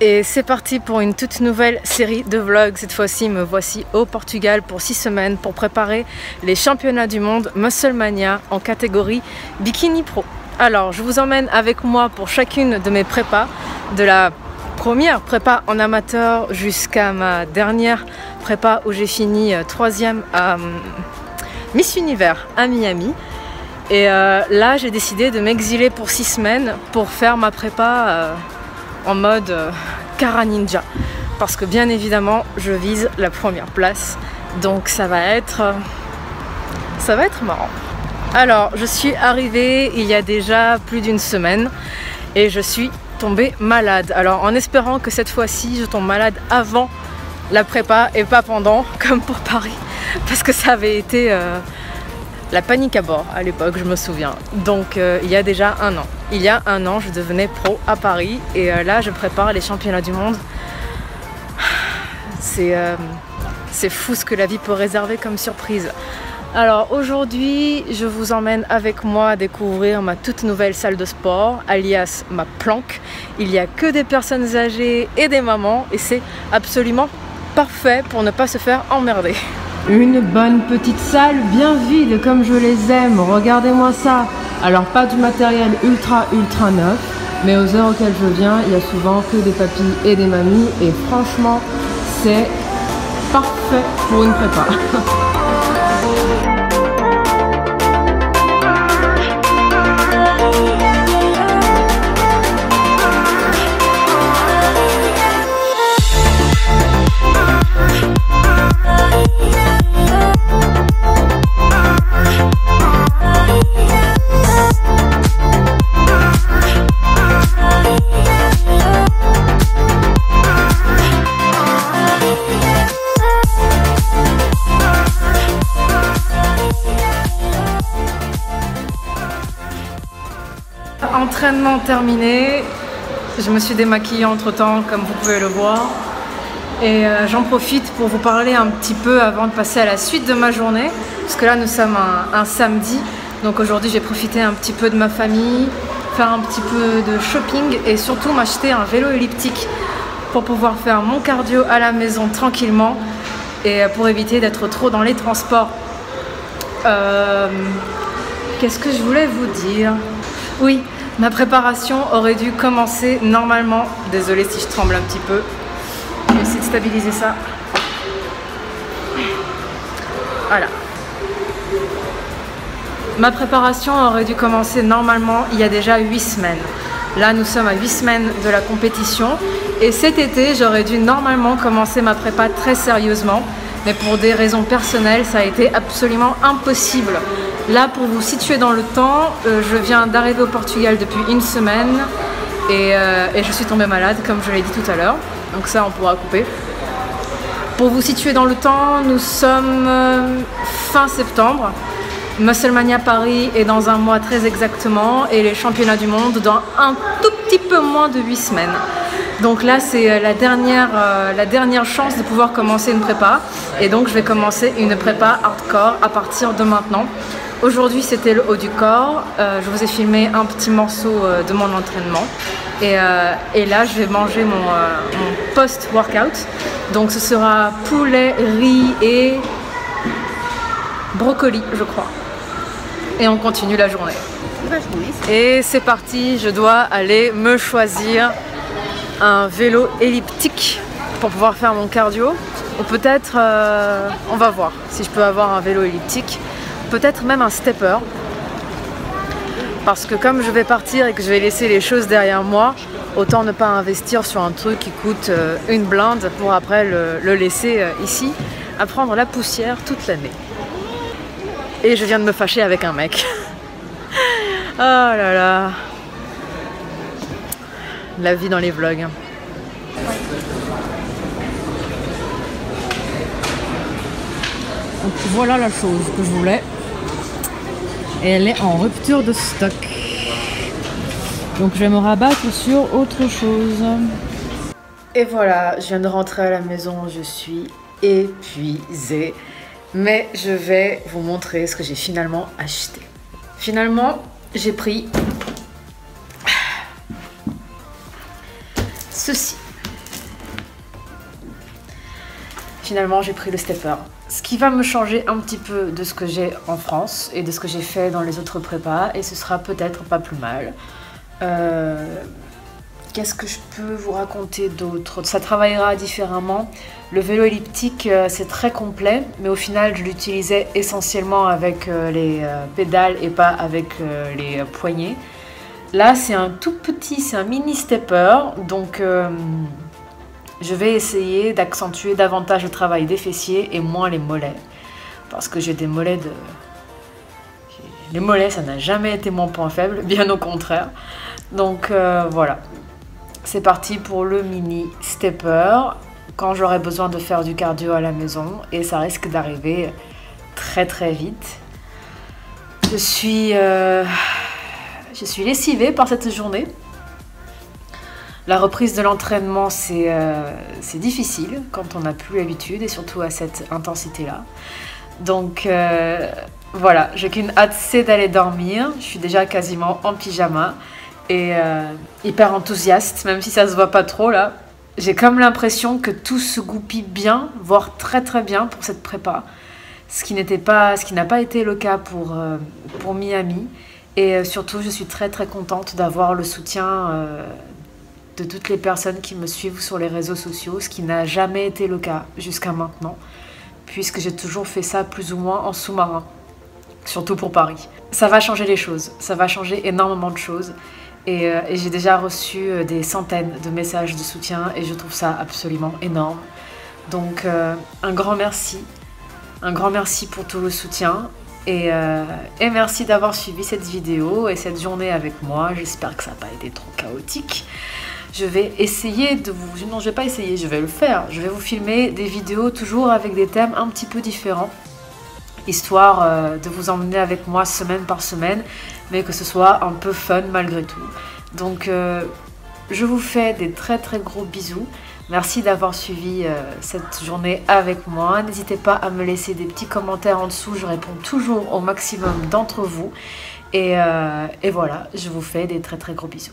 Et c'est parti pour une toute nouvelle série de vlogs. Cette fois-ci, me voici au Portugal pour 6 semaines pour préparer les championnats du monde Musclemania en catégorie Bikini Pro. Alors, je vous emmène avec moi pour chacune de mes prépas, de la première prépa en amateur jusqu'à ma dernière prépa où j'ai fini 3e à Miss Univers à Miami. Et là, j'ai décidé de m'exiler pour 6 semaines pour faire ma prépa en mode Cara Ninja, parce que bien évidemment je vise la première place, donc ça va être marrant. Alors je suis arrivée il y a déjà plus d'une semaine et je suis tombée malade. Alors en espérant que cette fois-ci je tombe malade avant la prépa et pas pendant comme pour Paris, parce que ça avait été la panique à bord à l'époque, je me souviens. Donc il y a déjà un an. Il y a un an, je devenais pro à Paris et là, je prépare les championnats du monde. C'est fou ce que la vie peut réserver comme surprise. Alors aujourd'hui, je vous emmène avec moi découvrir ma toute nouvelle salle de sport, alias ma planque. Il n'y a que des personnes âgées et des mamans et c'est absolument parfait pour ne pas se faire emmerder. Une bonne petite salle bien vide comme je les aime, regardez-moi ça. Alors pas du matériel ultra neuf, mais aux heures auxquelles je viens, il y a souvent que des papis et des mamies et franchement, c'est parfait pour une prépa. Entraînement terminé, je me suis démaquillée entre temps comme vous pouvez le voir et j'en profite pour vous parler un petit peu avant de passer à la suite de ma journée, parce que là nous sommes un samedi, donc aujourd'hui j'ai profité un petit peu de ma famille, faire un petit peu de shopping et surtout m'acheter un vélo elliptique pour pouvoir faire mon cardio à la maison tranquillement et pour éviter d'être trop dans les transports. Qu'est-ce que je voulais vous dire? Oui, ma préparation aurait dû commencer normalement. Désolée si je tremble un petit peu. Je vais essayer de stabiliser ça. Voilà. Ma préparation aurait dû commencer normalement il y a déjà 8 semaines. Là, nous sommes à 8 semaines de la compétition. Et cet été, j'aurais dû normalement commencer ma prépa très sérieusement. Mais pour des raisons personnelles, ça a été absolument impossible. Là, pour vous situer dans le temps, je viens d'arriver au Portugal depuis 1 semaine et je suis tombée malade, comme je l'ai dit tout à l'heure. Donc ça, on pourra couper. Pour vous situer dans le temps, nous sommes fin septembre. Musclemania Paris est dans un mois très exactement et les championnats du monde dans un tout petit peu moins de 8 semaines. Donc là, c'est la dernière chance de pouvoir commencer une prépa. Et donc, je vais commencer une prépa hardcore à partir de maintenant. Aujourd'hui, c'était le haut du corps. Je vous ai filmé un petit morceau de mon entraînement. Et là, je vais manger mon post-workout. Donc, ce sera poulet, riz et brocoli, je crois. Et on continue la journée. Et c'est parti, je dois aller me choisir un vélo elliptique pour pouvoir faire mon cardio. Ou peut-être, on va voir si je peux avoir un vélo elliptique. Peut-être même un stepper. Parce que comme je vais partir et que je vais laisser les choses derrière moi, autant ne pas investir sur un truc qui coûte une blinde pour après le laisser ici à prendre la poussière toute l'année. Et je viens de me fâcher avec un mec. Oh là là. La vie dans les vlogs. Donc voilà la chose que je voulais. Et elle est en rupture de stock. Donc je vais me rabattre sur autre chose. Et voilà, je viens de rentrer à la maison, je suis épuisée. Mais je vais vous montrer ce que j'ai finalement acheté. Finalement, j'ai pris ceci. finalement j'ai pris le stepper. Ce qui va me changer un petit peu de ce que j'ai en France et de ce que j'ai fait dans les autres prépas, et ce sera peut-être pas plus mal. Qu'est-ce que je peux vous raconter d'autre? Ça travaillera différemment. Le vélo elliptique, c'est très complet, mais au final, je l'utilisais essentiellement avec les pédales et pas avec les poignets. Là, c'est un tout petit, c'est un mini stepper, donc je vais essayer d'accentuer davantage le travail des fessiers et moins les mollets, parce que j'ai des mollets de... Les mollets, ça n'a jamais été mon point faible, bien au contraire. Donc voilà. C'est parti pour le mini stepper quand j'aurai besoin de faire du cardio à la maison, et ça risque d'arriver très très vite. Je suis lessivée par cette journée. La reprise de l'entraînement, c'est difficile quand on n'a plus l'habitude, et surtout à cette intensité-là. Donc voilà, j'ai qu'une hâte, c'est d'aller dormir. Je suis déjà quasiment en pyjama. Et hyper enthousiaste, même si ça se voit pas trop là. J'ai comme l'impression que tout se goupille bien, voire très très bien pour cette prépa, ce qui n'a pas été le cas pour Miami. Et surtout, je suis très très contente d'avoir le soutien de toutes les personnes qui me suivent sur les réseaux sociaux, ce qui n'a jamais été le cas jusqu'à maintenant, puisque j'ai toujours fait ça plus ou moins en sous-marin, surtout pour Paris. Ça va changer les choses, ça va changer énormément de choses. Et j'ai déjà reçu des centaines de messages de soutien, et je trouve ça absolument énorme. Donc un grand merci pour tout le soutien, et merci d'avoir suivi cette vidéo et cette journée avec moi. J'espère que ça n'a pas été trop chaotique. Je vais essayer de vous... Non, je vais pas essayer, je vais le faire. Je vais vous filmer des vidéos toujours avec des thèmes un petit peu différents, histoire de vous emmener avec moi semaine par semaine, mais que ce soit un peu fun malgré tout. Donc je vous fais des très très gros bisous. Merci d'avoir suivi cette journée avec moi. N'hésitez pas à me laisser des petits commentaires en dessous, je réponds toujours au maximum d'entre vous. Et voilà, je vous fais des très très gros bisous.